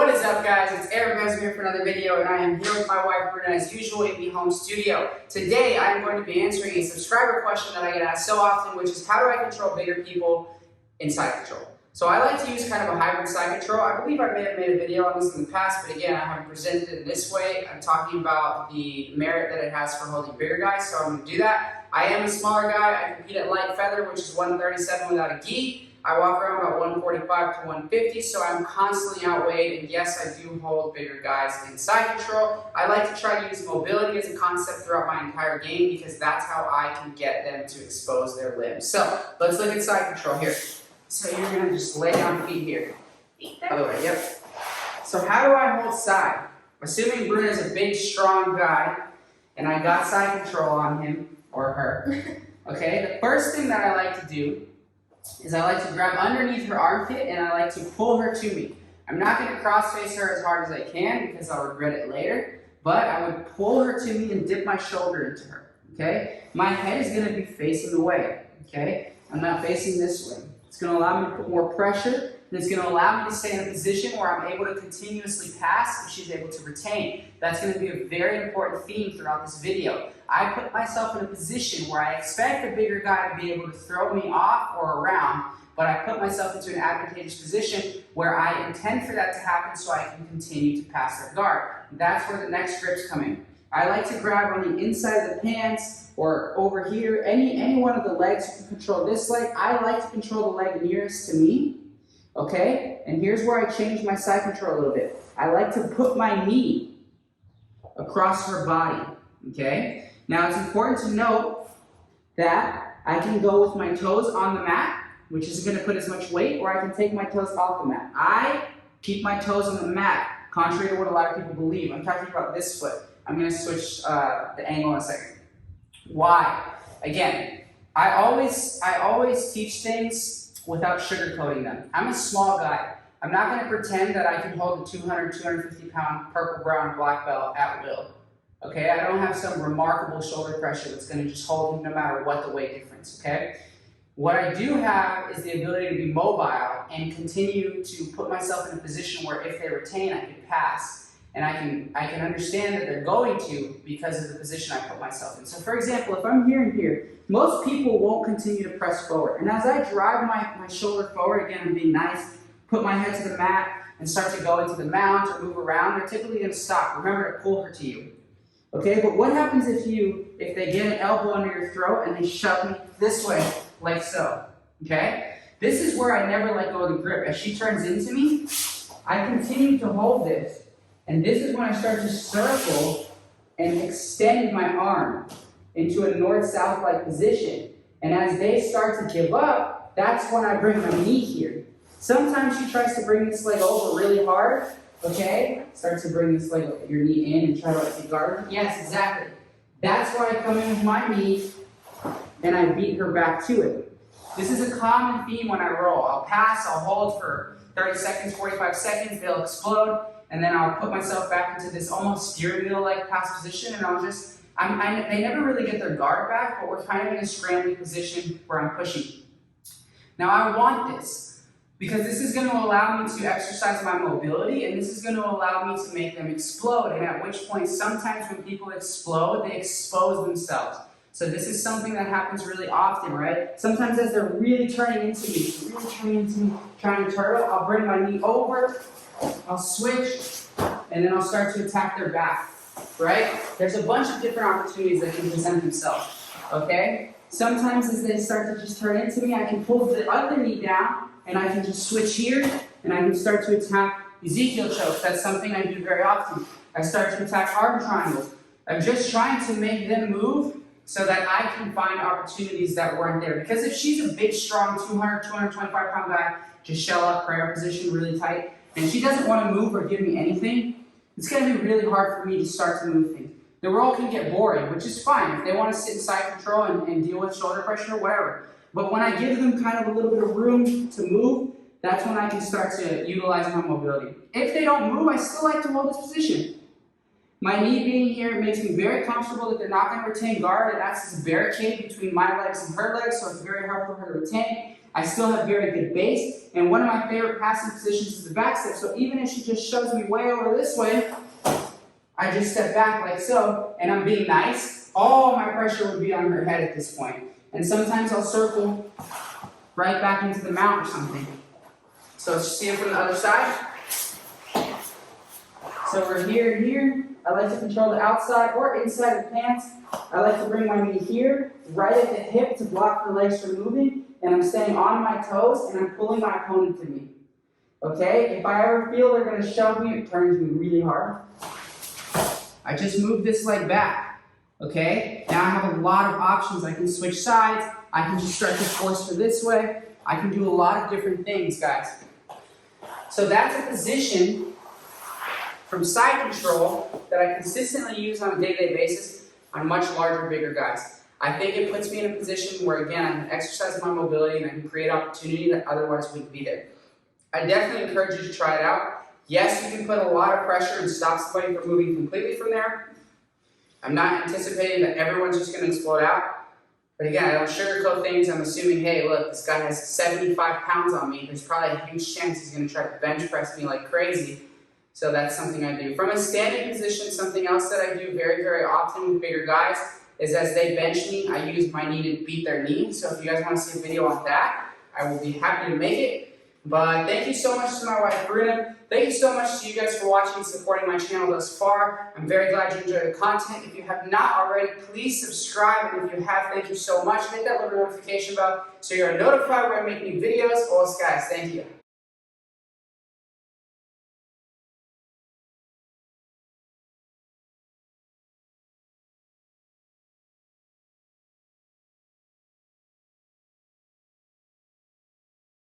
What is up, guys? It's Aaron Mesmer here for another video, and I am here with my wife Bruna as usual in the home studio. Today I am going to be answering a subscriber question that I get asked so often, which is how do I control bigger people in side control? So I like to use kind of a hybrid side control. I believe I may have made a video on this in the past, but again, I haven't presented it in this way. I'm talking about the merit that it has for holding bigger guys, so I'm going to do that. I am a smaller guy. I compete at light feather, which is 137 without a gi. I walk around about 145 to 150, so I'm constantly outweighed, and yes, I do hold bigger guys in side control. I like to try to use mobility as a concept throughout my entire game because that's how I can get them to expose their limbs. So let's look at side control here. So you're going to just lay down feet here. Other way, yep. So how do I hold side? Assuming Bruna is a big, strong guy, and I got side control on him or her. Okay, the first thing that I like to do is I like to grab underneath her armpit and I like to pull her to me. I'm not going to cross face her as hard as I can because I'll regret it later, but I would pull her to me and dip my shoulder into her, okay? My head is going to be facing the way, okay? I'm not facing this way. It's going to allow me to put more pressure, and it's going to allow me to stay in a position where I'm able to continuously pass and she's able to retain. That's going to be a very important theme throughout this video. I put myself in a position where I expect the bigger guy to be able to throw me off or around, but I put myself into an advantageous position where I intend for that to happen so I can continue to pass their guard. That's where the next grips come in. I like to grab on the inside of the pants or over here, any one of the legs. You can control this leg. I like to control the leg nearest to me, okay? And here's where I change my side control a little bit. I like to put my knee across her body, okay? Now it's important to note that I can go with my toes on the mat, which isn't going to put as much weight, or I can take my toes off the mat. I keep my toes on the mat, contrary to what a lot of people believe. I'm talking about this foot. I'm going to switch the angle in a second. Why? Again, I always teach things without sugarcoating them. I'm a small guy. I'm not going to pretend that I can hold a 200, 250 pound purple, brown, black belt at will. Okay, I don't have some remarkable shoulder pressure that's going to just hold him no matter what the weight difference, okay? What I do have is the ability to be mobile and continue to put myself in a position where if they retain, I can pass. And I can understand that they're going to because of the position I put myself in. So for example, if I'm here and here, most people won't continue to press forward. And as I drive my shoulder forward, again, I'm being nice, put my head to the mat and start to go into the mount or move around, they're typically going to stop. Remember to pull her to you. Okay, but what happens if they get an elbow under your throat and they shove me this way, like so? Okay? This is where I never let go of the grip. As she turns into me, I continue to hold this. And this is when I start to circle and extend my arm into a north-south-like position. And as they start to give up, that's when I bring my knee here. Sometimes she tries to bring this leg over really hard, okay? Start to bring this leg, your knee in and try to like guard. Yes, exactly. That's why I come in with my knee and I beat her back to it. This is a common theme when I roll. I'll pass, I'll hold for 30 seconds, 45 seconds, they'll explode. And then I'll put myself back into this almost steering wheel-like pass position, and I'll just, they never really get their guard back, but we're kind of in a scrambling position where I'm pushing. Now I want this, because this is going to allow me to exercise my mobility, and this is going to allow me to make them explode, and at which point, sometimes when people explode, they expose themselves. So this is something that happens really often, right? Sometimes as they're really turning into me, trying to turtle, I'll bring my knee over, I'll switch, and then I'll start to attack their back, right? There's a bunch of different opportunities that can present themselves, okay? Sometimes as they start to just turn into me, I can pull the other knee down, and I can just switch here, and I can start to attack Ezekiel chokes. That's something I do very often. I start to attack arm triangles. I'm just trying to make them move so that I can find opportunities that weren't there. Because if she's a big, strong 200, 225 pound guy, just shell up, prayer position really tight, and she doesn't want to move or give me anything, it's going to be really hard for me to start to move things. The roll can get boring, which is fine. If they want to sit in side control and deal with shoulder pressure or whatever. But when I give them kind of a little bit of room to move, that's when I can start to utilize my mobility. If they don't move, I still like to hold this position. My knee being here makes me very comfortable that they're not going to retain guard. It acts as a barricade between my legs and her legs, so it's very hard for her to retain. I still have very good base, and one of my favorite passing positions is the back step. So even if she just shoves me way over this way, I just step back like so, and I'm being nice. All my pressure would be on her head at this point. And sometimes I'll circle right back into the mount or something. So let's see it from the other side. So we're here and here. I like to control the outside or inside of the pants. I like to bring my knee here, right at the hip to block the legs from moving, and I'm staying on my toes and I'm pulling my opponent to me. Okay? If I ever feel they're going to shove me, it turns me really hard. I just move this leg back. Okay? Now I have a lot of options. I can switch sides. I can just start to force her this way. I can do a lot of different things, guys. So that's a position from side control that I consistently use on a day-to-day basis on much larger, bigger guys. I think it puts me in a position where, again, I can exercise my mobility and I can create opportunity that otherwise wouldn't be there. I definitely encourage you to try it out. Yes, you can put a lot of pressure and stop somebody from moving completely from there. I'm not anticipating that everyone's just going to explode out. But again, I don't sugarcoat things. I'm assuming, hey, look, this guy has 75 pounds on me. There's probably a huge chance he's going to try to bench press me like crazy. So that's something I do. From a standing position, something else that I do very, very often with bigger guys is as they bench me, I use my knee to beat their knee. So if you guys want to see a video on that, I will be happy to make it. But thank you so much to my wife, Bruna. Thank you so much to you guys for watching and supporting my channel thus far. I'm very glad you enjoyed the content. If you have not already, please subscribe. And if you have, thank you so much. Hit that little notification bell so you're notified when I make new videos. Guys, thank you.